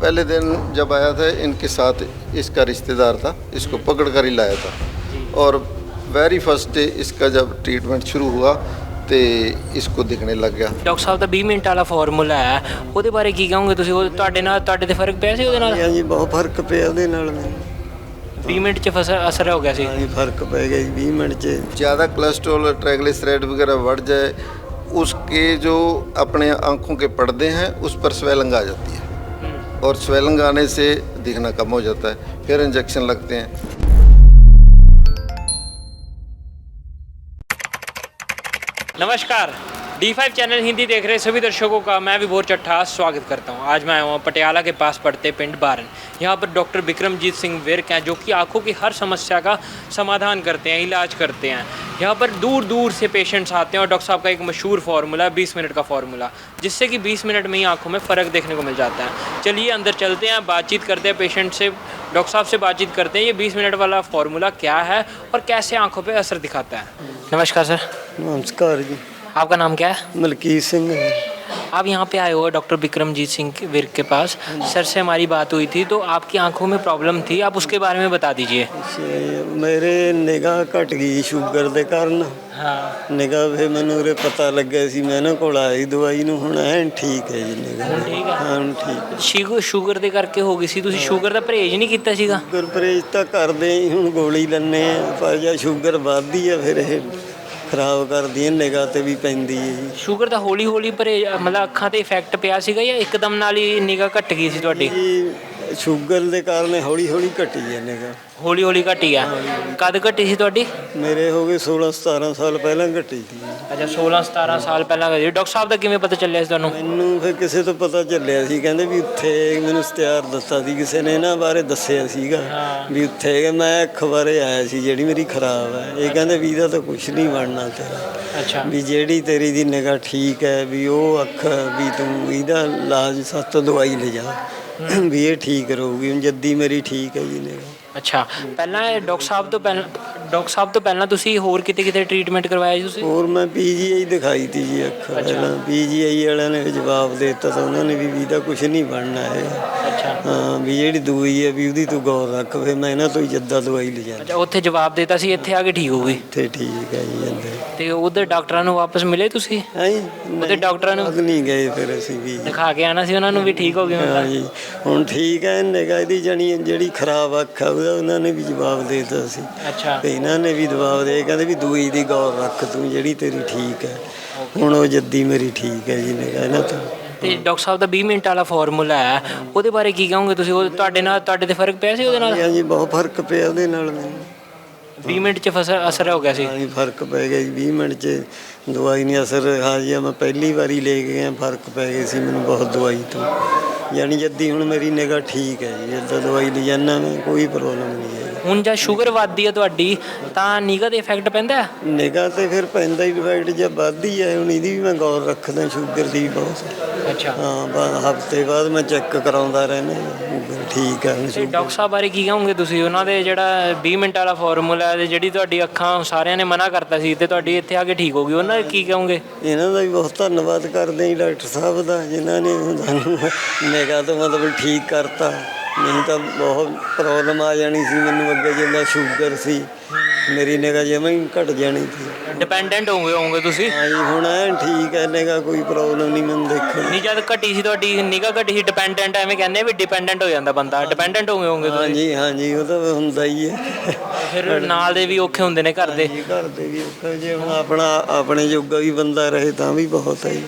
पहले दिन जब आया था इनके साथ इसका रिश्तेदार था, इसको पकड़ कर ही लाया था। और वेरी फर्स्ट डे इसका जब ट्रीटमेंट शुरू हुआ तो इसको दिखने लग गया। ਡਾਕਟਰ ਸਾਹਿਬ ਦਾ 20 ਮਿੰਟ ਵਾਲਾ ਫਾਰਮੂਲਾ ਹੈ, ਉਹਦੇ ਬਾਰੇ ਕੀ ਕਹੋਗੇ ਤੁਸੀਂ? ਉਹ ਤੁਹਾਡੇ ਤੇ ਫਰਕ ਪਿਆ ਸੀ ਉਹਦੇ ਨਾਲ? ਹਾਂਜੀ ਬਹੁਤ ਫਰਕ ਪਿਆ ਉਹਦੇ ਨਾਲ ਮੈਨੂੰ 20 ਮਿੰਟ 'ਚ ਅਸਰ ਹੋ ਗਿਆ ਸੀ? ਹਾਂਜੀ ਫਰਕ ਪੈ ਗਿਆ ਜੀ 20 ਮਿੰਟ 'ਚ। ज़्यादा कोलेस्ट्रॉल ट्राइग्लिसराइड वगैरह बढ़ जाए, उसके जो अपने आँखों के पर्दे हैं उस पर स्वेलिंग आ जाती है, और स्वेलिंग आने से दिखना कम हो जाता है, फिर इंजेक्शन लगते हैं। नमस्कार, D5 चैनल हिंदी देख रहे सभी दर्शकों का मैं विभोर चट्ठा स्वागत करता हूं। आज मैं आया हूँ पटियाला के पास पड़ते पिंड बारन। यहाँ पर डॉक्टर विक्रमजीत सिंह विर्क हैं जो कि आँखों की हर समस्या का समाधान करते हैं, इलाज करते हैं। यहाँ पर दूर दूर से पेशेंट्स आते हैं और डॉक्टर साहब का एक मशहूर फार्मूला है 20 मिनट का फार्मूला, जिससे कि 20 मिनट में ही आँखों में फ़र्क देखने को मिल जाता है। चलिए अंदर चलते हैं, बातचीत करते हैं पेशेंट से, डॉक्टर साहब से बातचीत करते हैं। ये 20 मिनट वाला फार्मूला क्या है और कैसे आँखों पर असर दिखाता है। नमस्कार सर। नमस्कार जी। आपका नाम क्या है? मलकीत सिंह है। आप यहाँ पे आए हो डॉक्टर विक्रमजीत सिंह विर्क के पास। सर से हमारी बात हुई थी तो आपकी आंखों में प्रॉब्लम थी, आप उसके बारे में बता दीजिए। मेरे निगाह घट गई शुगर के कारण। हाँ, निगाह फिर मैनू उरे पता लगे सी, मैं ना कोल आई दवाई नूं, हुण ऐन ठीक है जी निगाह। ਹੁਣ ਠੀਕ ਹੈ? ਹਾਂ ਹੁਣ ਠੀਕ। ਸ਼ੂਗਰ ਦੇ ਕਰਕੇ ਹੋ ਗਈ ਸੀ, ਤੁਸੀਂ ਸ਼ੂਗਰ ਦਾ ਪਰਹੇਜ਼ ਨਹੀਂ ਕੀਤਾ ਸੀਗਾ? ਸ਼ੂਗਰ ਪਰਹੇਜ਼ ਤਾਂ ਕਰਦੇ ਹੀ, ਹੁਣ ਗੋਲੀ ਲੈਂਦੇ ਆ, ਪਰ ਜੇ ਸ਼ੂਗਰ ਵੱਧਦੀ ਆ ਫਿਰ ਇਹ ਖਰਾਬ ਕਰਦੀ ਹੈ, ਨਿਗਾਹ ਤੇ ਵੀ ਪੈਂਦੀ ਹੈ ਜੀ। ਸ਼ੂਗਰ ਦਾ ਹੌਲੀ ਹੌਲੀ ਪਰਹੇਜ਼ ਮਤਲਬ ਅੱਖਾਂ ਤੇ ਇਫੈਕਟ ਪਿਆ ਸੀਗਾ ਜਾਂ ਇੱਕਦਮ ਨਾਲ ਹੀ ਨਿਗਾਹ ਘਟ ਗਈ ਸੀ ਤੁਹਾਡੀ? ਸ਼ੂਗਰ ਦੇ ਕਾਰਨ ਹੌਲੀ ਹੌਲੀ ਘਟੀ ਹੈ ਨਿਗਾਹ। ਹੌਲੀ ਹੌਲੀ ਘਟੀ ਆ? ਕਦ ਘਟੀ ਸੀ ਤੁਹਾਡੀ? ਮੇਰੇ ਹੋ ਗਏ 16-17 ਸਾਲ ਪਹਿਲਾਂ ਘਟੀ ਸੀ। ਅੱਛਾ 16-17 ਸਾਲ ਪਹਿਲਾਂ ਘਟੀ। ਡਾਕਟਰ ਸਾਹਿਬ ਦਾ ਕਿਵੇਂ ਪਤਾ ਚੱਲਿਆ ਸੀ ਤੁਹਾਨੂੰ? ਮੈਨੂੰ ਫਿਰ ਕਿਸੇ ਤੋਂ ਪਤਾ ਚੱਲਿਆ ਸੀ, ਕਹਿੰਦੇ ਵੀ ਉੱਥੇ ਮੈਨੂੰ ਇਸ਼ਤਿਹਾਰ ਦਿੱਤਾ ਸੀ ਕਿਸੇ ਨੇ, ਇਹਨਾਂ ਬਾਰੇ ਦੱਸਿਆ ਸੀਗਾ ਵੀ ਉੱਥੇ ਮੈਂ ਅੱਖ ਬਾਰੇ ਆਇਆ ਸੀ ਜਿਹੜੀ ਮੇਰੀ ਖਰਾਬ ਹੈ। ਇਹ ਕਹਿੰਦੇ ਵੀ ਇਹਦਾ ਤਾਂ ਕੁਛ ਨਹੀਂ ਬਣਨਾ ਤੇਰਾ। ਅੱਛਾ, ਵੀ ਜਿਹੜੀ ਤੇਰੀ ਦੀ ਨਿਗਾਹ ਠੀਕ ਹੈ ਵੀ ਉਹ ਅੱਖ ਵੀ ਤੂੰ ਇਹਦਾ ਇਲਾਜ ਸੱਤ ਦਵਾਈ ਲੈ ਜਾ ਵੀ ਇਹ ਠੀਕ ਰਹੂਗੀ। ਹੁਣ ਜੱਦੀ ਮੇਰੀ ਠੀਕ ਹੈ ਜੀ ਨਿਗਾਹ। ਅੱਛਾ, ਪਹਿਲਾਂ ਡਾਕਟਰ ਸਾਹਿਬ ਤੋਂ ਪਹਿਲਾਂ ਤੁਸੀਂ ਹੋਰ ਕਿਤੇ ਟ੍ਰੀਟਮੈਂਟ ਕਰਵਾਇਆ ਸੀ ਤੁਸੀਂ? ਹੋਰ ਮੈਂ PGI ਦਿਖਾਈ ਤੀ ਜੀ ਅੱਖ ਪਹਿਲਾਂ। PGI ਵਾਲਿਆਂ ਨੇ ਜਵਾਬ ਦੇ ਦਿੱਤਾ ਤਾਂ ਉਹਨਾਂ ਨੇ ਵੀ ਇਹਦਾ ਕੁਛ ਨਹੀਂ ਬਣਨਾ ਹੈਗਾ। ਅੱਛਾ, ਹਾਂ ਵੀ ਜਿਹੜੀ ਦਵਾਈ ਹੈ ਵੀ ਉਹਦੀ ਤੂੰ ਗੌਰ ਰੱਖ। ਫਿਰ ਮੈਂ ਇਹਨਾਂ ਤੋਂ ਹੀ ਜੱਦਾ ਦਵਾਈ ਲੈ ਜਾਂਦਾ। ਅੱਛਾ, ਉੱਥੇ ਜਵਾਬ ਦਿੱਤਾ ਸੀ, ਇੱਥੇ ਆ ਕੇ ਠੀਕ ਹੋ ਗਈ? ਇੱਥੇ ਠੀਕ ਹੈ ਜੀ ਜਾਂਦੇ। ਤੇ ਉਧਰ ਡਾਕਟਰਾਂ ਨੂੰ ਵਾਪਸ ਮਿਲੇ ਤੁਸੀਂ? ਉਹਦੇ ਡਾਕਟਰਾਂ ਨੂੰ ਨਹੀਂ ਗਏ ਫਿਰ ਅਸੀਂ ਵੀ ਦਿਖਾ ਕੇ ਆਣਾ ਸੀ ਉਹਨਾਂ ਨੂੰ ਵੀ ਠੀਕ ਹੋ ਗਏ? ਹਾਂ ਜੀ ਹੁਣ ਠੀਕ ਹੈ ਨਿਗਾਹ ਇਹਦੀ, ਜਾਣੀ ਜਿਹੜੀ ਖਰਾਬ ਅੱਖ ਆ ਉਹਨਾਂ ਨੇ ਵੀ ਜਵਾਬ ਦੇ ਦਿੱਤਾ ਸੀ। ਅੱਛਾ, ਤੇ ਇਹਨਾਂ ਨੇ ਵੀ ਜਵਾਬ ਦੇ, ਕਹਿੰਦੇ ਵੀ ਦਵਾਈ ਦੀ ਗੌਰ ਰੱਖ ਤੂੰ ਜਿਹੜੀ ਤੇਰੀ ਠੀਕ ਹੈ। ਹੁਣ ਉਹ ਜੱਦੀ ਮੇਰੀ ਠੀਕ ਹੈ ਜੀ ਨਿਗਾਹ ਇਹਨਾਂ ਤੋਂ। ਤੇ ਡਾਕਟਰ ਸਾਹਿਬ ਦਾ 20 ਮਿੰਟ ਵਾਲਾ ਫਾਰਮੂਲਾ ਹੈ, ਉਹਦੇ ਬਾਰੇ ਕੀ ਕਹੋਗੇ ਤੁਸੀਂ? ਉਹ ਤੁਹਾਡੇ ਤੇ ਫਰਕ ਪਿਆ ਸੀ ਉਹਦੇ ਨਾਲ? ਹਾਂਜੀ ਬਹੁਤ ਫਰਕ ਪਿਆ ਉਹਦੇ ਨਾਲ ਮੈਨੂੰ 20 ਮਿੰਟ 'ਚ ਅਸਰ ਹੋ ਗਿਆ ਸੀ? ਹਾਂਜੀ ਫਰਕ ਪੈ ਗਿਆ ਜੀ 20 ਮਿੰਟ 'ਚ। ਦਵਾਈ ਨਹੀਂ ਅਸਰ ਹਾਜੀ ਮੈਂ ਪਹਿਲੀ ਵਾਰੀ ਲੈ ਕੇ ਗਿਆ, ਫਰਕ ਪੈ ਗਿਆ ਸੀ ਮੈਨੂੰ ਬਹੁਤ ਦਵਾਈ ਤੋਂ। ਯਾਨੀ ਜੱਦੀ ਹੁਣ ਮੇਰੀ ਨਿਗਾਹ ਠੀਕ ਹੈ ਜੀ, ਜਿੱਦਾਂ ਦਵਾਈ ਲੈ ਜਾਂਦਾ ਮੈਂ ਕੋਈ ਪ੍ਰੋਬਲਮ ਨਹੀਂ ਹੈ। ਹੁਣ ਜਦ ਸ਼ੂਗਰ ਵੱਧਦੀ ਹੈ ਤੁਹਾਡੀ ਤਾਂ ਨਿਗਾਹ 'ਤੇ ਇਫੈਕਟ ਪੈਂਦਾ ਹੈ? ਨਿਗਾਹ 'ਤੇ ਫਿਰ ਪੈਂਦਾ ਹੀ ਇਫੈਕਟ, ਜੇ ਵੱਧਦੀ ਹੈ ਹੁਣ ਇਹਦੀ ਵੀ ਮੈਂ ਗੌਰ ਰੱਖਦਾ, ਸ਼ੂਗਰ ਦੀ ਵੀ ਬਹੁਤ। ਅੱਛਾ, ਹਾਂ ਬਸ ਹਫ਼ਤੇ ਬਾਅਦ ਮੈਂ ਚੈੱਕ ਕਰਾਉਂਦਾ ਰਹਿੰਦਾ, ਸ਼ੂਗਰ ਠੀਕ ਹੈ। ਤੇ ਡਾਕਟਰ ਸਾਹਿਬ ਬਾਰੇ ਕੀ ਕਹੋਗੇ ਤੁਸੀਂ? ਉਹਨਾਂ ਦੇ ਜਿਹੜਾ 20 ਮਿੰਟ ਵਾਲਾ ਫਾਰਮੂਲਾ ਹੈ, ਜਿਹੜੀ ਤੁਹਾਡੀ ਅੱਖਾਂ ਸਾਰਿਆਂ ਨੇ ਮਨਾ ਕਰਤਾ ਸੀ ਤੇ ਤੁਹਾਡੀ ਇੱਥੇ ਆ ਕੇ ਠੀਕ ਹੋ ਗਈ, ਉਹਨਾਂ ਦਾ ਕੀ ਕਹੋਗੇ? ਇਹਨਾਂ ਦਾ ਵੀ ਬਹੁਤ ਧੰਨਵਾਦ ਕਰਦੇ ਜੀ ਡਾਕਟਰ ਸਾਹਿਬ ਦਾ, ਜਿਨ੍ਹਾਂ ਨੇ ਸਾਨੂੰ ਨਿਗਾਹ ਤੋਂ ਮਤਲਬ ਠੀਕ ਕਰਤਾ। ਨਹੀਂ ਤਾਂ ਬਹੁਤ ਪ੍ਰੋਬਲਮ ਆ ਜਾਣੀ ਸੀ ਮੈਨੂੰ ਅੱਗੇ, ਜਿੰਨਾ ਸ਼ੂਗਰ ਸੀ ਮੇਰੀ ਨਿਗਾਹ ਜਮਾਂ ਹੀ ਘਟ ਜਾਣੀ ਸੀ। ਡਿਪੈਂਡੈਂਟ ਹੋਗੇ ਤੁਸੀਂ? ਹਾਂਜੀ ਹੁਣ ਐਨ ਠੀਕ ਹੈ ਨਿਗਾਹ, ਕੋਈ ਪ੍ਰੋਬਲਮ ਨਹੀਂ ਮੈਨੂੰ ਦੇਖਣ। ਨਹੀਂ ਜਦ ਘਟੀ ਸੀ ਤੁਹਾਡੀ ਨਿਗਾਹ ਘਟੀ ਸੀ, ਡਿਪੈਂਡੈਂਟ ਐਵੇਂ ਕਹਿੰਦੇ ਵੀ ਡਿਪੈਂਡੈਂਟ ਹੋ ਜਾਂਦਾ ਬੰਦਾ, ਡਿਪੈਂਡੈਂਟ ਹੋਗੇ ਤੁਸੀਂ? ਹਾਂਜੀ ਹਾਂਜੀ ਉਹ ਤਾਂ ਹੁੰਦਾ ਹੀ ਹੈ। ਫਿਰ ਨਾਲ ਦੇ ਵੀ ਔਖੇ ਹੁੰਦੇ ਨੇ ਘਰ ਦੇ? ਘਰ ਦੇ ਵੀ ਔਖੇ, ਜੇ ਹੁਣ ਆਪਣੇ ਜੋਗਾ ਵੀ ਬੰਦਾ ਰਹੇ ਤਾਂ ਵੀ ਬਹੁਤ ਹੈ ਜੀ।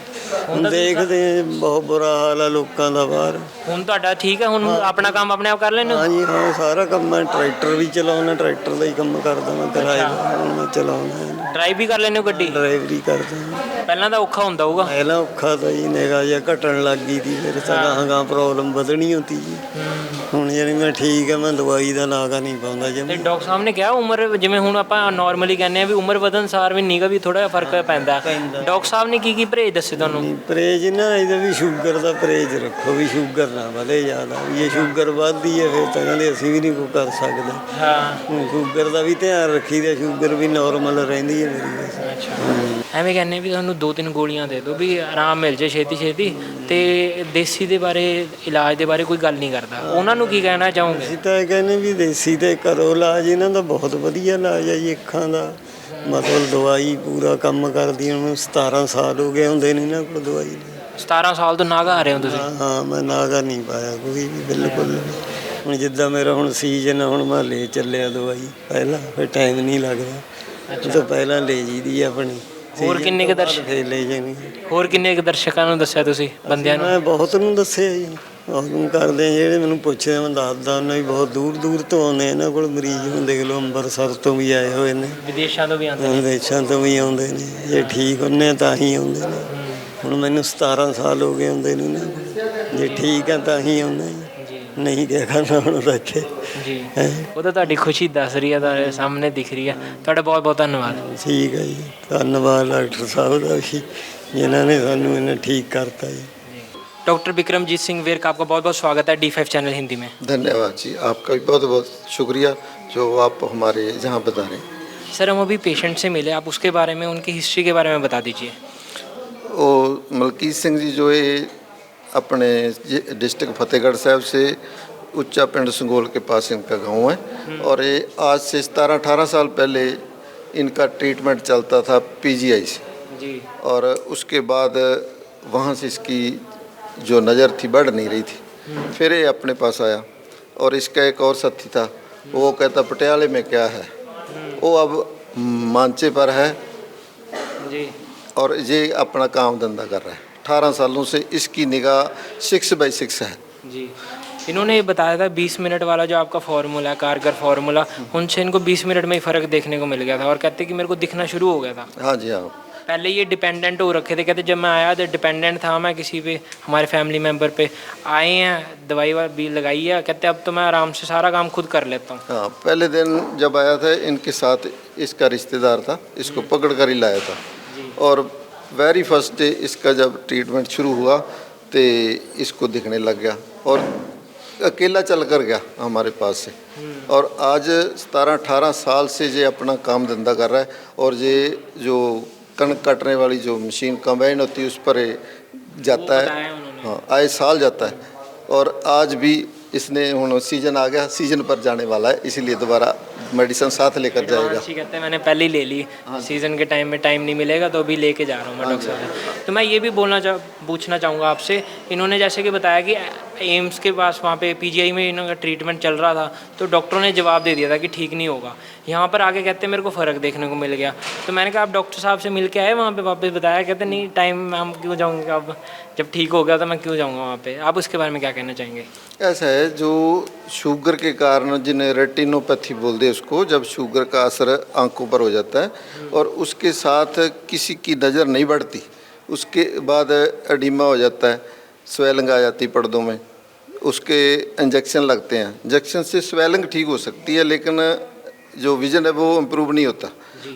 ਹੁਣ ਦੇਖਦੇ ਹਾਂ ਬਹੁਤ ਬੁਰਾ ਹਾਲ ਆ ਲੋਕਾਂ ਦਾ ਬਾਹਰ। ਹੁਣ ਤੁਹਾਡਾ ਠੀਕ ਹੈ? ਹੁਣ ਆਪਣਾ ਕੰਮ ਆਪਣੇ ਆਪ ਕਰ ਲੈਂਦੇ ਹੋ? ਹਾਂਜੀ ਹਾਂ ਸਾਰਾ ਕੰਮ ਮੈਂ ਟਰੈਕਟਰ ਵੀ ਚਲਾਉਣਾ, ਟਰੈਕਟਰ ਦਾ ਹੀ ਕੰਮ ਕਰਦਾ ਮੈਂ, ਕਿਰਾਏ ਹੁਣ ਮੈਂ ਚਲਾਉਣਾ। ਡਰਾਈਵ ਵੀ ਕਰ ਲੈਂਦੇ ਹੋ ਗੱਡੀ? ਡਰਾਈਵਰੀ ਕਰਦਾ। ਪਹਿਲਾਂ ਤਾਂ ਔਖਾ ਹੁੰਦਾ ਹੋਊਗਾ? ਪਹਿਲਾਂ ਔਖਾ ਤਾਂ ਜੀ ਨਿਗਾਹ ਜਿਹਾ ਘਟਣ ਲੱਗ ਗਈ ਸੀ, ਫਿਰ ਗਾਹਾਂ ਪ੍ਰੋਬਲਮ ਵਧਣੀ ਹੁੰਦੀ ਜੀ। ਹੁਣ ਜਾਨੀ ਮੈਂ ਠੀਕ ਹੈ, ਮੈਂ ਦਵਾਈ ਦਾ ਨਾਗਾ ਨਹੀਂ ਪਾਉਂਦਾ ਜੀ। ਤੇ ਡਾਕਟਰ ਸਾਹਿਬ ਨੇ ਕਿਹਾ ਉਮਰ, ਜਿਵੇਂ ਹੁਣ ਆਪਾਂ ਨਾਰਮਲੀ ਕਹਿੰਦੇ ਆ ਵੀ ਉਮਰ ਵਧਣ ਸਾਰ ਵੀ ਨਿਗਾਹ ਵੀ ਥੋੜਾ ਜਿਹਾ ਫਰਕ ਪੈਂਦਾ, ਡਾਕਟਰ ਸਾਹਿਬ ਨੇ ਕੀ ਪਰਹੇਜ਼ ਦੱਸੇ ਤੁਹਾਨੂੰ? ਪਰਹੇਜ਼ ਨਾ ਇਹਦਾ ਵੀ ਸ਼ੂਗਰ ਦਾ ਪਰਹੇਜ਼ ਰੱਖੋ, ਵੀ ਸ਼ੂਗਰ ਨਾ ਵਧੇ ਜ਼ਿਆਦਾ, ਵੀ ਜੇ ਸ਼ੂਗਰ ਵੱਧਦੀ ਹੈ ਫਿਰ ਤਾਂ ਕਹਿੰਦੇ ਅਸੀਂ ਵੀ ਨਹੀਂ ਕੋਈ ਕਰ ਸਕਦੇ। ਹਾਂ ਸ਼ੂਗਰ ਦਾ ਵੀ ਧਿਆਨ ਰੱਖੀਦਾ, ਸ਼ੂਗਰ ਵੀ ਨੋਰਮਲ ਰਹਿੰਦੀ ਹੈ ਮੇਰੀ। ਅੱਛਾ ਐਵੇਂ ਕਹਿੰਦੇ ਵੀ ਤੁਹਾਨੂੰ 2-3 ਗੋਲੀਆਂ ਦੇ ਦਿਓ ਵੀ ਆਰਾਮ ਮਿਲ ਜੇ ਛੇਤੀ ਛੇਤੀ, ਤੇ ਦੇਸੀ ਦੇ ਬਾਰੇ ਇਲਾਜ ਦੇ ਬਾਰੇ ਕੋਈ ਗੱਲ ਨਹੀਂ ਕਰਦਾ, ਉਹਨਾਂ ਨੂੰ ਕੀ ਕਹਿਣਾ ਚਾਹੋਗੇ? ਅਸੀਂ ਤਾਂ ਇਹ ਕਹਿੰਦੇ ਵੀ ਦੇਸੀ ਤੇ ਕਰੋ ਇਲਾਜ, ਇਹਨਾਂ ਦਾ ਬਹੁਤ ਵਧੀਆ ਇਲਾਜ ਹੈ ਜੀ ਅੱਖਾਂ ਦਾ, ਮਤਲਬ ਦਵਾਈ ਪੂਰਾ ਕੰਮ ਕਰਦੀ। ਉਹਨੂੰ 17 ਸਾਲ ਹੋ ਗਏ ਹੁੰਦੇ ਨੇ ਇਹਨਾਂ ਕੋਲ ਦਵਾਈ ਲਈ। 17 ਸਾਲ ਤੋਂ ਨਾਗਾ ਆ ਰਹੇ ਹੋ ਤੁਸੀਂ? ਹਾਂ ਮੈਂ ਨਾਗਾ ਨਹੀਂ ਪਾਇਆ ਕੋਈ ਵੀ, ਬਿਲਕੁਲ ਵੀ। ਹੁਣ ਜਿੱਦਾਂ ਮੇਰਾ ਹੁਣ ਸੀਜ਼ਨ ਹੁਣ ਮੈਂ ਲੈ ਚੱਲਿਆ ਦਵਾਈ ਪਹਿਲਾਂ, ਫਿਰ ਟਾਈਮ ਨਹੀਂ ਲੱਗਦਾ, ਉਹ ਤੋਂ ਪਹਿਲਾਂ ਲੈ ਜੀਦੀ ਆਪਣੀ। ਹੋਰ ਕਿੰਨੇ ਕੁ ਦਰਸ਼ਕ ਫਿਰ ਲੈ ਜਾਣੀ। ਹੋਰ ਕਿੰਨੇ ਕੁ ਦਰਸ਼ਕਾਂ ਨੂੰ ਦੱਸਿਆ ਤੁਸੀਂ ਬੰਦਿਆਂ ਨੂੰ? ਮੈਂ ਬਹੁਤ ਨੂੰ ਦੱਸਿਆ ਜੀ, ਉਹਨੂੰ ਕਰਦੇ ਜਿਹੜੇ ਮੈਨੂੰ ਪੁੱਛਦੇ ਮੈਂ ਦੱਸਦਾ ਉਹਨਾਂ ਵੀ ਬਹੁਤ ਦੂਰ ਦੂਰ ਤੋਂ ਆਉਂਦੇ ਇਹਨਾਂ ਕੋਲ ਮਰੀਜ਼ ਨੂੰ, ਦੇਖ ਲਓ ਅੰਮ੍ਰਿਤਸਰ ਤੋਂ ਵੀ ਆਏ ਹੋਏ ਨੇ, ਵਿਦੇਸ਼ਾਂ ਤੋਂ ਵੀ ਆਉਂਦੇ ਨੇ, ਵਿਦੇਸ਼ਾਂ ਤੋਂ ਵੀ ਆਉਂਦੇ ਨੇ। ਜੇ ਠੀਕ ਹੁੰਦੇ ਤਾਂ ਹੀ ਆਉਂਦੇ ਨੇ। ਹੁਣ ਮੈਨੂੰ 17 ਸਾਲ ਹੋ ਗਏ ਆਉਂਦੇ ਨੂੰ ਨਾ, ਜੇ ਠੀਕ ਆ ਤਾਂ ਹੀ ਆਉਂਦੇ ਜੀ, ਨਹੀਂ ਕਿਆ ਕਰਨਾ ਹੁਣ ਰੱਖੇ ਜੀ। ਉਹ ਤਾਂ ਤੁਹਾਡੀ ਖੁਸ਼ੀ ਦੱਸ ਰਹੀ ਹੈ, ਤੁਹਾਡੇ ਸਾਹਮਣੇ ਦਿਖ ਰਹੀ ਹੈ। ਤੁਹਾਡਾ ਬਹੁਤ ਬਹੁਤ ਧੰਨਵਾਦ। ਠੀਕ ਹੈ ਜੀ, ਧੰਨਵਾਦ ਡਾਕਟਰ ਸਾਹਿਬ ਦਾ ਵੀ, ਜਿਨ੍ਹਾਂ ਨੇ ਸਾਨੂੰ ਇਹਨਾਂ ਠੀਕ ਕਰਤਾ ਜੀ। डॉक्टर बिक्रमजीत सिंह विर्क, आपका बहुत बहुत स्वागत है D5 चैनल हिंदी में। धन्यवाद जी, आपका भी बहुत बहुत शुक्रिया जो आप हमारे यहाँ बता रहे हैं। सर हम अभी पेशेंट से मिले, आप उसके बारे में, उनकी हिस्ट्री के बारे में बता दीजिए। वो मलकीत सिंह जी जो है अपने डिस्ट्रिक्ट फतेहगढ़ साहब से उच्चा पिंड संगोल के पास इनका गांव है, और ये आज से 17-18 साल पहले इनका ट्रीटमेंट चलता था PGI से जी, और उसके बाद वहाँ से इसकी जो नज़र थी बढ़ नहीं रही थी। फिर ये अपने पास आया और इसका एक और साथी था, वो कहता पटियाले में क्या है, वो अब मांचे पर है जी, और ये अपना काम धंधा कर रहा है। 18 सालों से इसकी निगाह 6/6 है जी। इन्होंने बताया था 20 मिनट वाला जो आपका फार्मूला है, कारगर फार्मूला, उनसे इनको 20 मिनट में ही फ़र्क देखने को मिल गया था, और कहते कि मेरे को दिखना शुरू हो गया था। हाँ जी हाँ। पहले ये डिपेंडेंट हो रखे थे, कहते जब मैं आया तो डिपेंडेंट था मैं किसी पे, हमारे फैमिली मेम्बर पे। आए हैं, दवाई भी लगाई है, कहते अब तो मैं आराम से सारा काम खुद कर लेता हूँ। हाँ, पहले दिन जब आया था इनके साथ इसका रिश्तेदार था, इसको पकड़ कर ही लाया था, और वेरी फर्स्ट डे इसका जब ट्रीटमेंट शुरू हुआ तो इसको दिखने लग गया और अकेला चल कर गया हमारे पास से, और आज 17-18 साल से ये अपना काम धंधा कर रहा है। और ये जो कणक काटने वाली जो मशीन कंबाइन होती है उस पर जाता है, हाँ आए साल जाता है, और आज भी इसने हूँ सीजन आ गया, सीजन पर जाने वाला है, इसीलिए दोबारा मेडिसिन साथ लेकर जाएगा। कहते हैं मैंने पहले ही ले ली, सीज़न के टाइम में टाइम नहीं मिलेगा तो अभी लेके जा रहा हूँ मैं डॉक्टर साहब। तो मैं ये भी पूछना चाहूँगा आपसे, इन्होंने जैसे कि बताया कि एम्स के पास वहाँ पे PGI में इनका ट्रीटमेंट चल रहा था, तो डॉक्टरों ने जवाब दे दिया था कि ठीक नहीं होगा। यहाँ पर आके कहते मेरे को फ़र्क देखने को मिल गया। तो मैंने कहा आप डॉक्टर साहब से मिल के आए वहाँ पे वापस? बताया कहते नहीं टाइम हम क्यों जाऊँगे, अब जब ठीक हो गया तो मैं क्यों जाऊँगा वहाँ पे। आप उसके बारे में क्या कहना चाहेंगे? ऐसा है, जो शुगर के कारण जिन्हें रेटिनोपैथी बोलते हैं उसको, जब शुगर का असर आंखों पर हो जाता है और उसके साथ किसी की नज़र नहीं बढ़ती, उसके बाद एडिमा हो जाता है, स्वेलिंग आ जाती पर्दों में, उसके इंजेक्शन लगते हैं। इंजेक्शन से स्वेलिंग ठीक हो सकती है लेकिन जो विज़न है वो इम्प्रूव नहीं होता,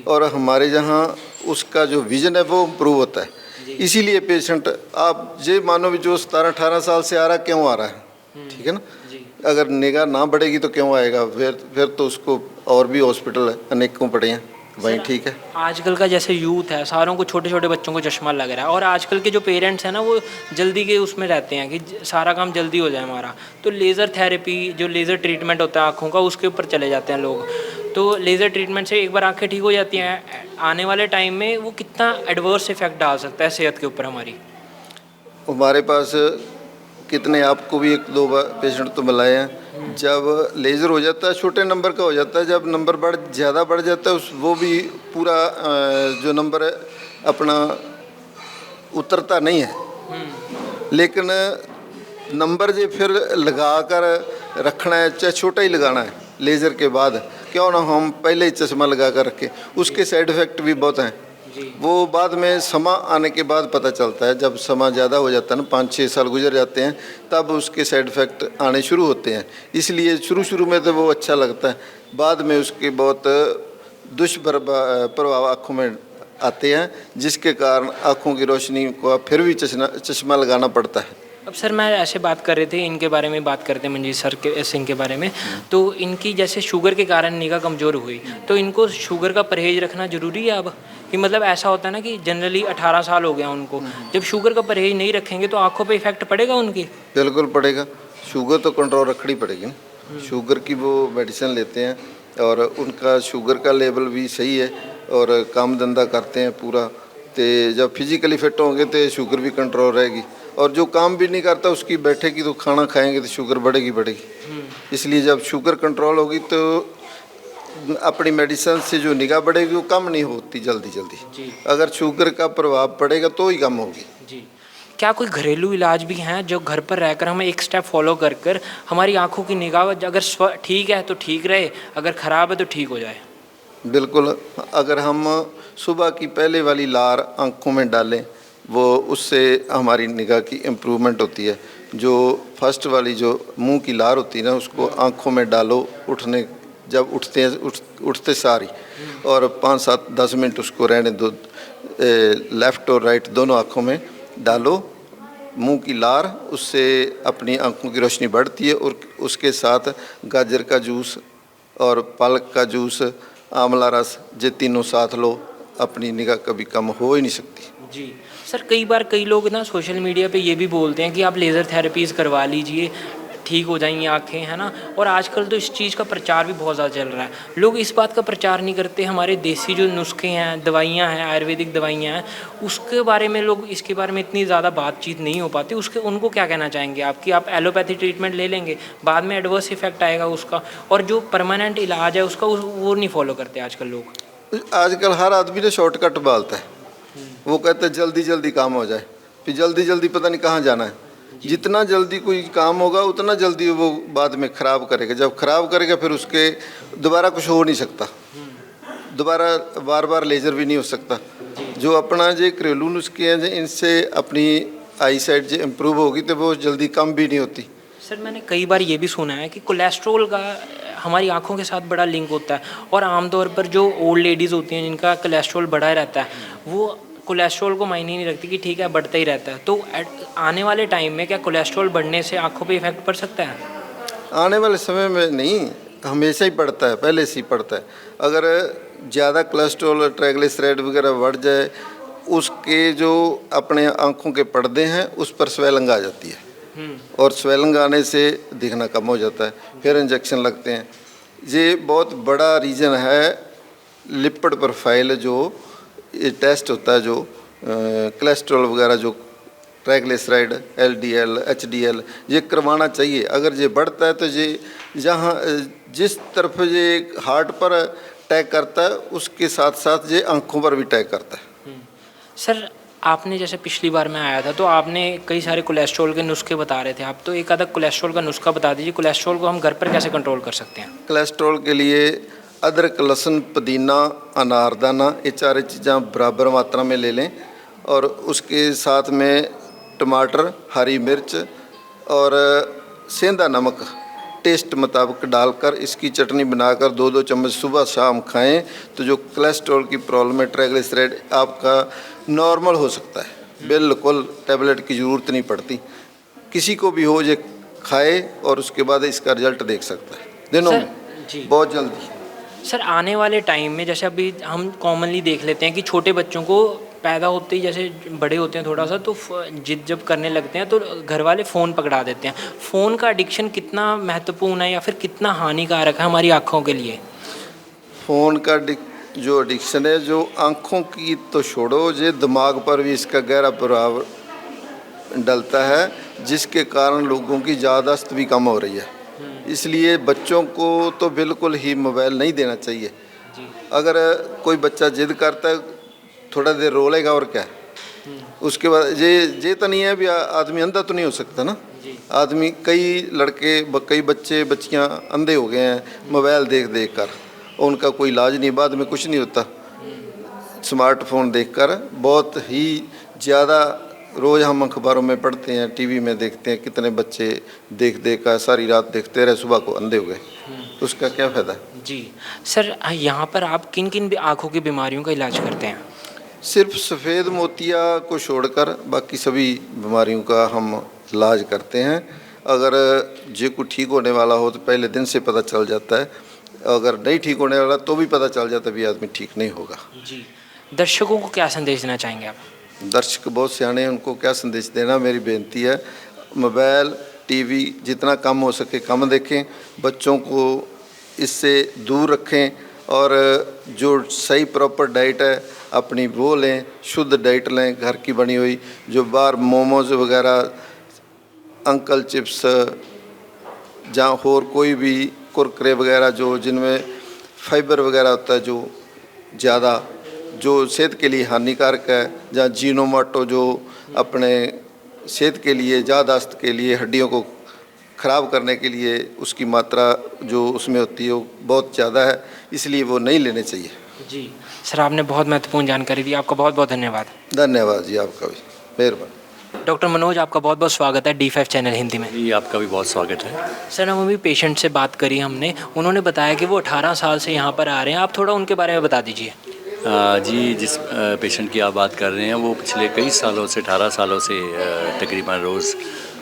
और हमारे यहाँ उसका जो विज़न है वो इम्प्रूव होता है। इसीलिए पेशेंट, आप ये मानो भी जो 17-18 साल से आ रहा है, क्यों आ रहा है, ठीक है ना, अगर निगाह ना बढ़ेगी तो क्यों आएगा, फिर तो उसको और भी हॉस्पिटल अनेकों पड़े हैं, वहीं ठीक है। आजकल का जैसे यूथ है, सारों को, छोटे छोटे बच्चों को चश्मा लग रहा है, और आजकल के जो पेरेंट्स हैं ना वो जल्दी के उसमें रहते हैं कि सारा काम जल्दी हो जाए हमारा, तो लेज़र थेरेपी, जो लेज़र ट्रीटमेंट होता है आँखों का, उसके ऊपर चले जाते हैं लोग। तो लेज़र ट्रीटमेंट से एक बार आँखें ठीक हो जाती हैं, आने वाले टाइम में वो कितना एडवर्स इफेक्ट डाल सकता है सेहत के ऊपर हमारी? हमारे पास कितने, आपको भी 1-2 पेशेंट तो मिलाए हैं, जब लेज़र हो जाता है छोटे नंबर का हो जाता है, जब नंबर ज़्यादा बढ़ जाता है वो भी पूरा जो नंबर है अपना उतरता नहीं है, लेकिन नंबर जो फिर लगा कर रखना है, चाहे छोटा ही लगाना है लेज़र के बाद, क्यों ना हम पहले ही चश्मा लगा कर रखें। उसके साइड इफ़ेक्ट भी बहुत हैं, वो बाद में समा आने के बाद पता चलता है, जब समा ज़्यादा हो जाता है ना, 5-6 साल गुजर जाते हैं, तब उसके साइड इफ़ेक्ट आने शुरू होते हैं। इसलिए शुरू में तो वो अच्छा लगता है, बाद में उसके बहुत दुष्प्रभाव आँखों में आते हैं, जिसके कारण आँखों की रोशनी को फिर भी चश्मा लगाना पड़ता है। अब सर मैं ऐसे बात कर रहे थे, इनके बारे में बात करते हैं, मंजीत सर के सिंह के बारे में, तो इनकी जैसे शुगर के कारण निगाह कमज़ोर हुई, तो इनको शुगर का परहेज़ रखना ज़रूरी है अब, कि मतलब ऐसा होता है ना कि जनरली 18 साल हो गया उनको, जब शुगर का परहेज नहीं रखेंगे तो आंखों पे इफेक्ट पड़ेगा उनकी? बिल्कुल पड़ेगा। शुगर तो कंट्रोल रखनी पड़ेगी ना। शुगर की वो मेडिसिन लेते हैं और उनका शुगर का लेवल भी सही है और काम धंधा करते हैं पूरा, तो जब फिजिकली फिट होंगे तो शुगर भी कंट्रोल रहेगी। और जो काम भी नहीं करता उसकी बैठेगी तो खाना खाएंगे तो शुगर बढ़ेगी बढ़ेगी। इसलिए जब शुगर कंट्रोल होगी तो अपनी मेडिसिन से जो निगाह बढ़ेगी वो कम नहीं होती जल्दी जी। जल्दी। अगर शुगर का प्रभाव पड़ेगा तो ही कम होगी। जी। क्या कोई घरेलू इलाज भी हैं जो घर पर रहकर हमें एक स्टेप फॉलो कर कर हमारी आंखों की निगाह अगर ठीक है तो ठीक रहे, अगर ख़राब है तो ठीक हो जाए? बिल्कुल। अगर हम सुबह की पहले वाली लार आंखों में डालें वो उससे हमारी निगाह की इम्प्रूवमेंट होती है। जो फर्स्ट वाली जो मुंह की लार होती है ना उसको आंखों में डालो उठने जब उठते हैं उठते सारी, और 5-7-10 मिनट उसको रहने दो। लेफ़्ट और राइट दोनों आँखों में डालो मुंह की लार, उससे अपनी आंखों की रोशनी बढ़ती है। और उसके साथ गाजर का जूस और पालक का जूस, आंवला रस, ये तीनों साथ लो, अपनी निगाह कभी कम हो ही नहीं सकती। जी सर, कई बार कई लोग ना सोशल मीडिया पे ये भी बोलते हैं कि आप लेज़र थेरेपीज़ करवा लीजिए, ठीक हो जाएंगी आँखें, है ना। और आजकल तो इस चीज़ का प्रचार भी बहुत ज़्यादा चल रहा है। लोग इस बात का प्रचार नहीं करते, हमारे देसी जो नुस्खे हैं, दवाइयाँ हैं, आयुर्वेदिक दवाइयाँ हैं, उसके बारे में लोग इसके बारे में इतनी ज़्यादा बातचीत नहीं हो पाती। उसके उनको क्या कहना चाहेंगे आप कि आप एलोपैथी ट्रीटमेंट ले लेंगे, बाद में एडवर्स इफेक्ट आएगा उसका, और जो परमानेंट इलाज है उसका वो नहीं फॉलो करते आजकल लोग? आजकल हर आदमी ने शॉर्टकट भालता है। वो कहते हैं जल्दी जल्दी काम हो जाए, फिर जल्दी जल्दी पता नहीं कहाँ जाना है। जितना जल्दी कोई काम होगा उतना जल्दी वो बाद में ख़राब करेगा। जब ख़राब करेगा फिर उसके दोबारा कुछ हो नहीं सकता, दोबारा बार बार लेज़र भी नहीं हो सकता। जो अपना जो घरेलू नुस्खे हैं इनसे अपनी आई साइट जो इम्प्रूव होगी तो वो जल्दी कम भी नहीं होती। सर, मैंने कई बार ये भी सुना है कि कोलेस्ट्रॉल का हमारी आंखों के साथ बड़ा लिंक होता है, और आमतौर पर जो ओल्ड लेडीज़ होती हैं जिनका कोलेस्ट्रॉल बढ़ा रहता है, वो कोलेस्ट्रॉल को मायने नहीं रखती कि ठीक है बढ़ता ही रहता है। तो आने वाले टाइम में क्या कोलेस्ट्रॉल बढ़ने से आंखों पे इफेक्ट पड़ सकता है? आने वाले समय में नहीं, हमेशा ही पड़ता है, पहले से ही पड़ता है। अगर ज़्यादा कोलेस्ट्रॉल ट्राइग्लिसराइड वगैरह बढ़ जाए, उसके जो अपने आँखों के पर्दे हैं उस पर स्वेलिंग आ जाती है, और स्वेलिंग आने से दिखना कम हो जाता है, फिर इंजेक्शन लगते हैं। ये बहुत बड़ा रीज़न है। लिपिड प्रोफाइल जो ये टेस्ट होता है, जो कोलेस्ट्रॉल वगैरह, जो ट्राइग्लिसराइड, LDL, HDL, ये करवाना चाहिए। अगर ये बढ़ता है तो ये जहाँ जिस तरफ ये हार्ट पर अटैक करता है उसके साथ साथ ये आँखों पर भी अटैक करता है। सर, आपने जैसे पिछली बार मैं आया था तो आपने कई सारे कोलेस्ट्रॉल के नुस्खे बता रहे थे आप, तो एक आधा कोलेस्ट्रॉल का नुस्खा बता दीजिए। कोलेस्ट्रॉल को हम घर पर कैसे कंट्रोल कर सकते हैं? कोलेस्ट्रॉल के लिए अदरक, लहसुन, पुदीना, अनारदाना, ये चार चीज़ें बराबर मात्रा में ले लें, और उसके साथ में टमाटर, हरी मिर्च और सेंधा नमक टेस्ट मुताबिक डालकर इसकी चटनी बनाकर 2-2 चम्मच सुबह शाम खाएं तो जो कोलेस्ट्रॉल की प्रॉब्लम है, ट्राइग्लिसराइड आपका नॉर्मल हो सकता है। बिल्कुल टैबलेट की ज़रूरत नहीं पड़ती। किसी को भी हो, ये खाए और उसके बाद इसका रिजल्ट देख सकता है दिनों में, जी बहुत जल्दी। सर, आने वाले टाइम में जैसे अभी हम कॉमनली देख लेते हैं कि छोटे बच्चों को पैदा होते ही जैसे बड़े होते हैं थोड़ा सा तो जिद जब करने लगते हैं तो घर वाले फ़ोन पकड़ा देते हैं। फ़ोन का एडिक्शन कितना महत्वपूर्ण है या फिर कितना हानिकारक है हमारी आँखों के लिए? फ़ोन का जो एडिक्शन है, जो आँखों की तो छोड़ो, ये दिमाग पर भी इसका गहरा प्रभाव डलता है, जिसके कारण लोगों की याददाश्त भी कम हो रही है। इसलिए बच्चों को तो बिल्कुल ही मोबाइल नहीं देना चाहिए। अगर कोई बच्चा जिद करता है थोड़ा देर रो लेगा और क्या, उसके बाद ये तो नहीं है भी आदमी अंधा तो नहीं हो सकता ना। आदमी, कई लड़के, कई बच्चे बच्चियां अंधे हो गए हैं मोबाइल देख देख कर, उनका कोई इलाज नहीं, बाद में कुछ नहीं होता। स्मार्टफोन देखकर बहुत ही ज़्यादा रोज़ हम अखबारों में पढ़ते हैं, टीवी में देखते हैं, कितने बच्चे देख देख कर सारी रात देखते रहे, सुबह को अंधे हो गए। उसका क्या फ़ायदा? जी सर, यहाँ पर आप किन किन आँखों की बीमारियों का इलाज करते हैं? सिर्फ सफ़ेद मोतिया को छोड़कर बाकी सभी बीमारियों का हम इलाज करते हैं। अगर जे को ठीक होने वाला हो तो पहले दिन से पता चल जाता है, अगर नहीं ठीक होने वाला तो भी पता चल जाता है भी आदमी ठीक नहीं होगा। जी दर्शकों को क्या संदेश देना चाहेंगे आप? दर्शक बहुत सियाने हैं, उनको क्या संदेश देना, मेरी बेनती है मोबाइल टीवी जितना कम हो सके कम देखें, बच्चों को इससे दूर रखें और जो सही प्रॉपर डाइट है अपनी वो लें, शुद्ध डाइट लें, घर की बनी हुई। जो बाहर मोमोज वगैरह, अंकल चिप्स जहाँ और कोई भी कुरकुरे वगैरह जो जिनमें फाइबर वगैरह होता है जो ज़्यादा, जो सेहत के लिए हानिकारक है, जहाँ जीनोमोटो जो अपने सेहत के लिए, याददाश्त के लिए, हड्डियों को ख़राब करने के लिए उसकी मात्रा जो उसमें होती है वो बहुत ज़्यादा है, इसलिए वो नहीं लेने चाहिए। जी सर, आपने बहुत महत्वपूर्ण जानकारी दी, आपका बहुत बहुत धन्यवाद। धन्यवाद जी, आपका भी मेहरबानी। डॉक्टर मनोज, आपका बहुत बहुत स्वागत है D5 चैनल हिंदी में। जी, आपका भी बहुत स्वागत है। सर, हम अभी पेशेंट से बात करी हमने, उन्होंने बताया कि वो 18 साल से यहाँ पर आ रहे हैं। आप थोड़ा उनके बारे में बता दीजिए। जी, जिस पेशेंट की आप बात कर रहे हैं वो पिछले कई सालों से, 18 सालों से तकरीबन रोज़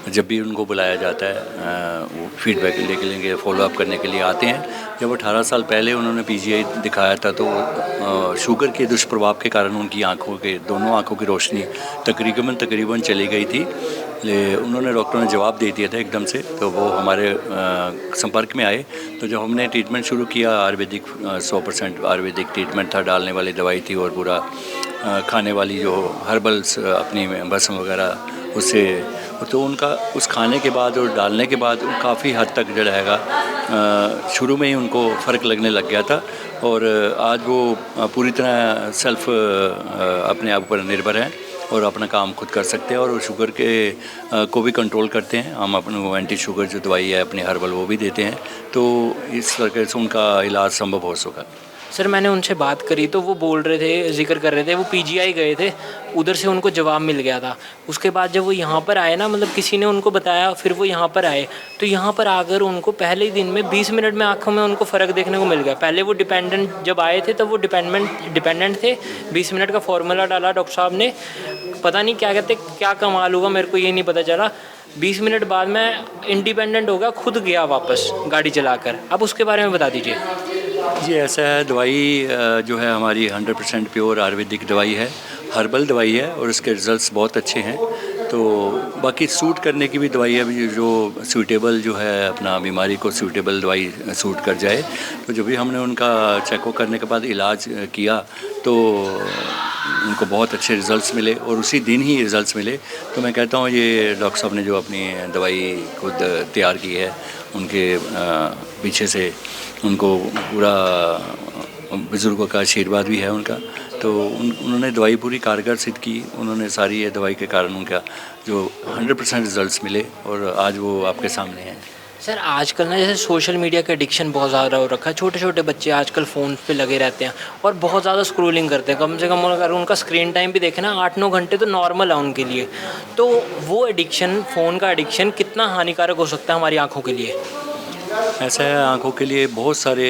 जब भी उनको बुलाया जाता है वो फीडबैक लेके फॉलोअप करने के लिए आते हैं। जब 18 साल पहले उन्होंने PGI दिखाया था तो शुगर के दुष्प्रभाव के कारण उनकी दोनों आँखों की रोशनी तकरीबन चली गई थी। उन्होंने डॉक्टर ने जवाब दे दिया था एकदम से, तो वो हमारे संपर्क में आए। तो जब हमने ट्रीटमेंट शुरू किया, आयुर्वेदिक 100% आयुर्वेदिक ट्रीटमेंट था, डालने वाली दवाई थी और पूरा खाने वाली जो हर्बल्स अपनी भस्म वगैरह उससे, तो उनका उस खाने के बाद और डालने के बाद काफ़ी हद तक जो रहेगा शुरू में ही उनको फ़र्क लगने लग गया था और आज वो पूरी तरह सेल्फ अपने आप पर निर्भर हैं और अपना काम खुद कर सकते हैं और शुगर के को भी कंट्रोल करते हैं। हम अपने वो एंटी शुगर जो दवाई है अपनी हर्बल वो भी देते हैं, तो इस तरह से उनका इलाज संभव हो सका। सर, मैंने उनसे बात करी तो वो बोल रहे थे, जिक्र कर रहे थे वो PGI गए थे, उधर से उनको जवाब मिल गया था। उसके बाद जब वो यहाँ पर आए ना, मतलब किसी ने उनको बताया, फिर वो यहाँ पर आए, तो यहाँ पर आकर उनको पहले ही दिन में 20 मिनट में आँखों में उनको फ़र्क देखने को मिल गया। पहले वो डिपेंडेंट जब आए थे तब वो डिपेंडेंट थे। 20 मिनट का फॉर्मूला डाला डॉक्टर साहब ने, पता नहीं क्या कहते, क्या कमाल होगा मेरे को ये नहीं पता चला। 20 मिनट बाद मैं इंडिपेंडेंट हो गया, खुद गया वापस गाड़ी चलाकर। अब उसके बारे में बता दीजिए। जी, ऐसा है, दवाई जो है हमारी 100% प्योर आयुर्वेदिक दवाई है, हर्बल दवाई है और उसके रिज़ल्ट्स बहुत अच्छे हैं। तो बाकी सूट करने की भी दवाई है जो सूटेबल जो है अपना बीमारी को सूटेबल दवाई सूट कर जाए। तो जब भी हमने उनका चेकअप करने के बाद इलाज किया तो उनको बहुत अच्छे रिज़ल्ट्स मिले और उसी दिन ही रिज़ल्ट्स मिले। तो मैं कहता हूँ ये डॉक्टर साहब ने जो अपनी दवाई खुद तैयार की है, उनके पीछे से उनको पूरा बुज़ुर्गों का आशीर्वाद भी है उनका। तो उन्होंने दवाई पूरी कारगर सिद्ध की। उन्होंने सारी ये दवाई के कारण उनका जो 100% रिज़ल्ट्स मिले और आज वो आपके सामने हैं। सर, आजकल ना जैसे सोशल मीडिया का एडिक्शन बहुत ज़्यादा हो रखा है। छोटे छोटे बच्चे आजकल फ़ोन पे लगे रहते हैं और बहुत ज़्यादा स्क्रोलिंग करते हैं। कम से कम अगर उनका स्क्रीन टाइम भी देखें ना, 8-9 घंटे तो नॉर्मल है उनके लिए। तो वो एडिक्शन, फ़ोन का एडिक्शन कितना हानिकारक हो सकता है हमारी आँखों के लिए? ऐसा है, आँखों के लिए बहुत सारे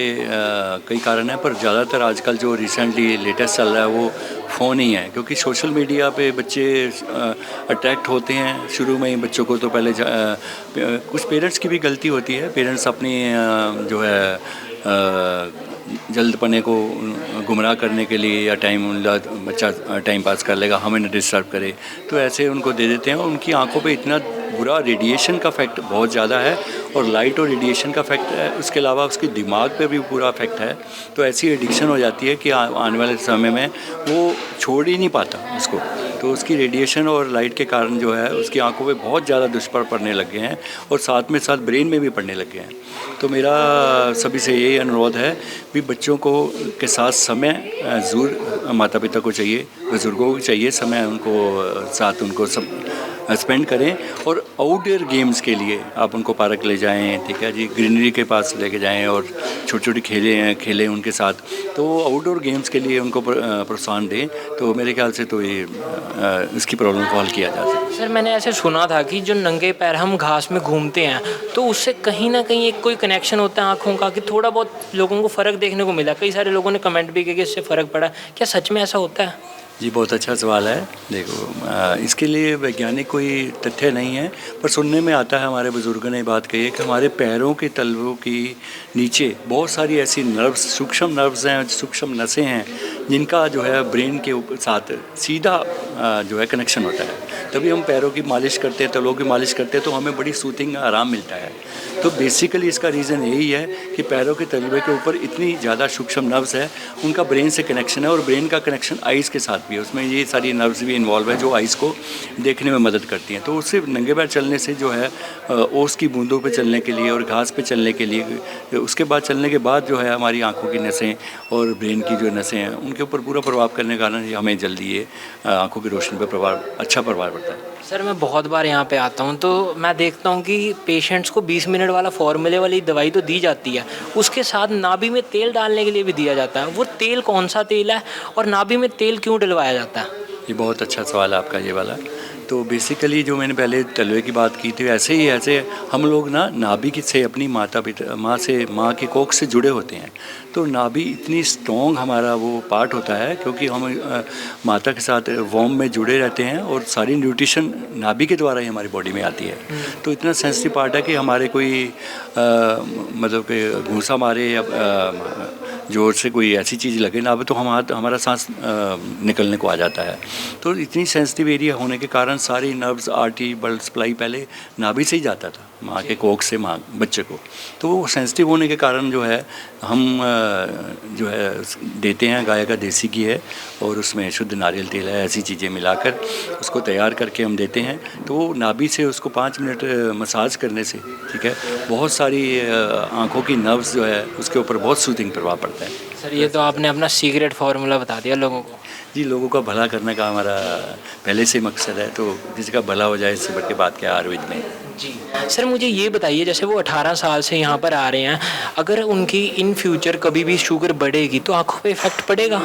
कई कारण हैं, पर ज़्यादातर आजकल जो रिसेंटली लेटेस्ट चल रहा है वो फ़ोन ही है। क्योंकि सोशल मीडिया पे बच्चे अट्रैक्ट होते हैं शुरू में ही। बच्चों को तो पहले कुछ पेरेंट्स की भी गलती होती है। पेरेंट्स अपनी जो है जल्दपने को गुमराह करने के लिए या बच्चा टाइम पास कर लेगा, हमें न डिस्टर्ब करे, तो ऐसे उनको दे देते हैं। और उनकी आंखों पे इतना बुरा रेडिएशन का इफेक्ट बहुत ज़्यादा है और लाइट और रेडिएशन का इफेक्ट है, उसके अलावा उसके दिमाग पे भी पूरा इफेक्ट है। तो ऐसी एडिक्शन हो जाती है कि आने वाले समय में वो छोड़ ही नहीं पाता उसको। तो उसकी रेडिएशन और लाइट के कारण जो है उसकी आंखों पे बहुत ज़्यादा दुष्प्रभाव पड़ने लग गए हैं और साथ में साथ ब्रेन में भी पड़ने लग गए हैं। तो मेरा सभी से यही अनुरोध है भी बच्चों को के साथ समय ज़रूर माता पिता को चाहिए, बुज़ुर्गों को चाहिए समय, उनको साथ उनको सब स्पेंड करें। और आउटडोर गेम्स के लिए आप उनको पार्क ले जाएं, ठीक है जी, ग्रीनरी के पास लेके जाएं और छोटी छोटी खेलें उनके साथ। तो आउटडोर गेम्स के लिए उनको प्रोत्साहन दें, तो मेरे ख्याल से तो ये इसकी प्रॉब्लम को हल किया जा सकता है। सर, मैंने ऐसे सुना था कि जो नंगे पैर हम घास में घूमते हैं तो उससे कहीं ना कहीं एक कोई कनेक्शन होता है आँखों का, कि थोड़ा बहुत लोगों को फ़र्क देखने को मिला। कई सारे लोगों ने कमेंट भी किया कि इससे फ़र्क पड़ा। क्या सच में ऐसा होता है? जी, बहुत अच्छा सवाल है। देखो, इसके लिए वैज्ञानिक कोई तथ्य नहीं है, पर सुनने में आता है, हमारे बुज़ुर्गों ने बात कही है कि हमारे पैरों के तलवों की नीचे बहुत सारी ऐसी नर्व्स, सूक्ष्म नर्व्स हैं, सूक्ष्म नसें हैं जिनका जो है ब्रेन के साथ सीधा जो है कनेक्शन होता है। तभी हम पैरों की मालिश करते हैं, तलों की मालिश करते हैं, तो हमें बड़ी सूथिंग आराम मिलता है। तो बेसिकली इसका रीज़न यही है कि पैरों के तलवे के ऊपर इतनी ज़्यादा सूक्ष्म नर्व्स है, उनका ब्रेन से कनेक्शन है, और ब्रेन का कनेक्शन आइज़ के साथ भी है। उसमें ये सारी नर्व्स भी इन्वॉल्व है जो आइज़ को देखने में मदद करती हैं। तो उससे नंगे पैर चलने से जो है ओस की बूंदों पे चलने के लिए और घास पे चलने के लिए, उसके बाद चलने के बाद जो है हमारी आँखों की नसें और ब्रेन की जो नसें हैं उनके ऊपर पूरा प्रभाव करने के कारण हमें जल्दी ये आँखों की रोशनी पर अच्छा प्रभाव पड़ता है। सर मैं बहुत बार यहाँ पे आता हूँ तो मैं देखता हूँ कि पेशेंट्स को 20 मिनट वाला फॉर्मूले वाली दवाई तो दी जाती है, उसके साथ नाभि में तेल डालने के लिए भी दिया जाता है। वो तेल कौन सा तेल है और नाभि में तेल क्यों डलवाया जाता है? ये बहुत अच्छा सवाल है आपका ये वाला। तो बेसिकली जो मैंने पहले तलवे की बात की थी, ऐसे हम लोग ना नाभि से अपनी माँ की कोख से जुड़े होते हैं। तो नाभि इतनी स्ट्रॉन्ग हमारा वो पार्ट होता है क्योंकि हम माता के साथ वॉर्म में जुड़े रहते हैं और सारी न्यूट्रिशन नाभि के द्वारा ही हमारी बॉडी में आती है। तो इतना सेंसिटिव पार्ट है कि हमारे कोई मतलब कि घूंसा मारे या जोर से कोई ऐसी चीज़ लगे ना तो हमारा सांस निकलने को आ जाता है। तो इतनी सेंसिटिव एरिया होने के कारण सारी नर्व्स, आर्टरी, ब्लड सप्लाई पहले नाभि से ही जाता था माँ के कोख से बच्चे को। तो वो सेंसिटिव होने के कारण जो है हम जो है देते हैं गाय का देसी घी है और उसमें शुद्ध नारियल तेल है, ऐसी चीज़ें मिलाकर उसको तैयार करके हम देते हैं। तो वो नाभि से उसको 5 मिनट मसाज करने से, ठीक है, बहुत सारी आँखों की नर्व्स जो है उसके ऊपर बहुत सूथिंग प्रभाव पड़ता है। सर ये तो आपने अपना सीक्रेट फार्मूला बता दिया लोगों को। जी, लोगों का भला करने का हमारा पहले से मकसद है, तो जिसका भला हो जाए इससे बढ़ के बात क्या आयुर्वेद में। जी सर मुझे ये बताइए, जैसे वो 18 साल से यहाँ पर आ रहे हैं, अगर उनकी इन फ्यूचर कभी भी शुगर बढ़ेगी तो आँखों पे इफेक्ट पड़ेगा?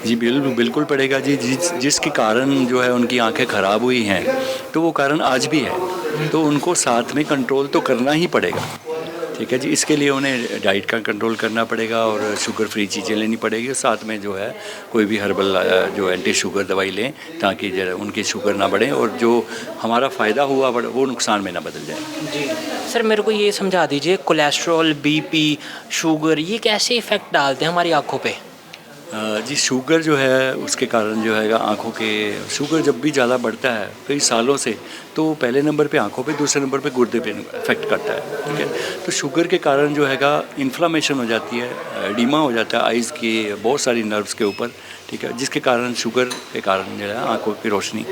जी बिल्कुल पड़ेगा जी। जिसके कारण जो है उनकी आंखें ख़राब हुई हैं तो वो कारण आज भी है, तो उनको साथ में कंट्रोल तो करना ही पड़ेगा, ठीक है जी। इसके लिए उन्हें डाइट का कंट्रोल करना पड़ेगा और शुगर फ्री चीज़ें लेनी पड़ेगी, साथ में जो है कोई भी हर्बल जो एंटी शुगर दवाई लें ताकि जरा उनकी शुगर ना बढ़े और जो हमारा फ़ायदा हुआ वो नुकसान में ना बदल जाए। जी सर मेरे को ये समझा दीजिए, कोलेस्ट्रॉल, बीपी, शुगर ये कैसे इफ़ेक्ट डालते हैं हमारी आँखों पे? जी, शुगर जो है उसके कारण जो है आँखों के शुगर जब भी ज़्यादा बढ़ता है कई सालों से, तो पहले नंबर पे आँखों पे, दूसरे नंबर पे गुर्दे पे इफेक्ट करता है, ठीक है। तो शुगर के कारण जो हैगा इन्फ्लामेशन हो जाती है, एडिमा हो जाता है आइज़ की बहुत सारी नर्व्स के ऊपर, ठीक है, जिसके कारण शुगर के कारण जो है आँखों की रोशनी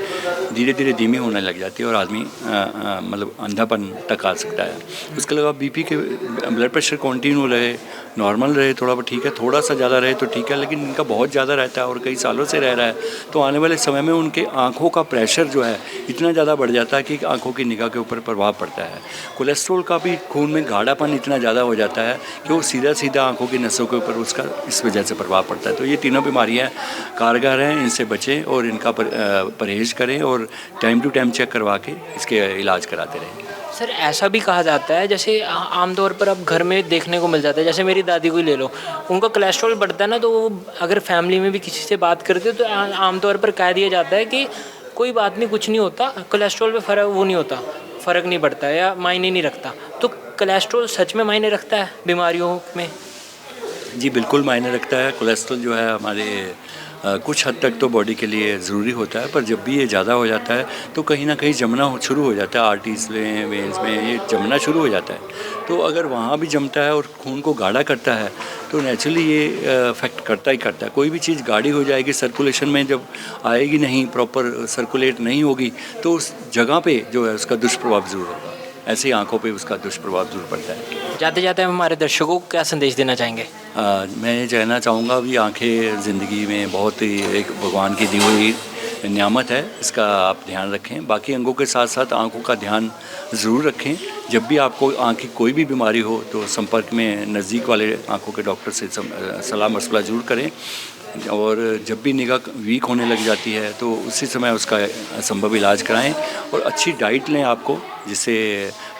धीरे धीरे धीमी होने लग जाती है और आदमी मतलब अंधापन तक आ सकता है। उसके अलावा बीपी के ब्लड प्रेशर कंटिन्यू रहे, नॉर्मल रहे, थोड़ा बहुत ठीक है, थोड़ा सा ज़्यादा रहे तो ठीक है, लेकिन इनका बहुत ज़्यादा रहता है और कई सालों से रह रहा है तो आने वाले समय में उनके आँखों का प्रेशर जो है इतना ज़्यादा बढ़ जाता है कि आँखों की निगाह के ऊपर प्रभाव पड़ता है। कोलेस्ट्रॉल का भी खून में गाढ़ापन इतना ज़्यादा हो जाता है कि वो सीधा आँखों की नसों के ऊपर उसका इस वजह से प्रभाव पड़ता है। तो ये तीनों बीमारियाँ कारगर हैं, इनसे बचें और इनका परहेज़ करें और टाइम टू टाइम चेक करवा के इसके इलाज कराते रहें। सर ऐसा भी कहा जाता है, जैसे आमतौर पर अब घर में देखने को मिल जाता है, जैसे मेरी दादी को ही ले लो, उनका कोलेस्ट्रॉल बढ़ता है ना, तो वो अगर फैमिली में भी किसी से बात करते हो तो आमतौर पर कह दिया जाता है कि कोई बात नहीं, कुछ नहीं होता, कोलेस्ट्रॉल पे फ़र्क नहीं पड़ता है या मायने नहीं रखता। तो कोलेस्ट्रॉल सच में मायने रखता है बीमारियों में? जी बिल्कुल मायने रखता है। कोलेस्ट्रॉल जो है हमारे कुछ हद तक तो बॉडी के लिए ज़रूरी होता है, पर जब भी ये ज़्यादा हो जाता है तो कहीं ना कहीं जमना शुरू हो जाता है, आर्टरीज में, वेन्स में ये जमना शुरू हो जाता है। तो अगर वहाँ भी जमता है और खून को गाढ़ा करता है तो नेचुरली ये अफेक्ट करता ही करता है। कोई भी चीज़ गाढ़ी हो जाएगी, सर्कुलेशन में जब आएगी नहीं, प्रॉपर सर्कुलेट नहीं होगी तो उस जगह पे जो है उसका दुष्प्रभाव ज़रूर होगा। ऐसे ही आँखों पे उसका दुष्प्रभाव ज़रूर पड़ता है। जाते जाते हम हमारे दर्शकों को क्या संदेश देना चाहेंगे? मैं ये कहना चाहूँगा भी आँखें ज़िंदगी में बहुत ही एक भगवान की दी हुई नियामत है, इसका आप ध्यान रखें। बाकी अंगों के साथ साथ आँखों का ध्यान ज़रूर रखें। जब भी आपको आँख की कोई भी बीमारी हो तो संपर्क में नज़दीक वाले आँखों के डॉक्टर से सलाह मशवरा ज़रूर करें। और जब भी निगाह वीक होने लग जाती है तो उसी समय उसका संभव इलाज कराएं और अच्छी डाइट लें आपको, जिससे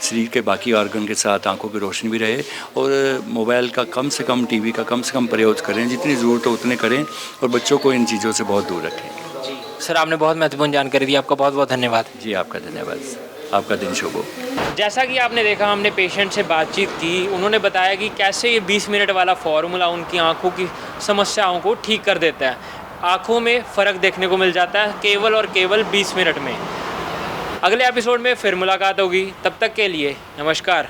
शरीर के बाकी ऑर्गन के साथ आंखों की रोशनी भी रहे। और मोबाइल का कम से कम, टीवी का कम से कम प्रयोग करें, जितनी ज़रूरत हो उतने करें और बच्चों को इन चीज़ों से बहुत दूर रखें। जी सर, आपने बहुत महत्वपूर्ण जानकारी दी, आपका बहुत बहुत धन्यवाद। जी आपका धन्यवाद। आपका दिन शुभ हो। जैसा कि आपने देखा, हमने पेशेंट से बातचीत की, उन्होंने बताया कि कैसे ये 20 मिनट वाला फॉर्मूला उनकी आंखों की समस्याओं को ठीक कर देता है। आंखों में फ़र्क देखने को मिल जाता है केवल और केवल 20 मिनट में। अगले एपिसोड में फिर मुलाकात होगी, तब तक के लिए नमस्कार।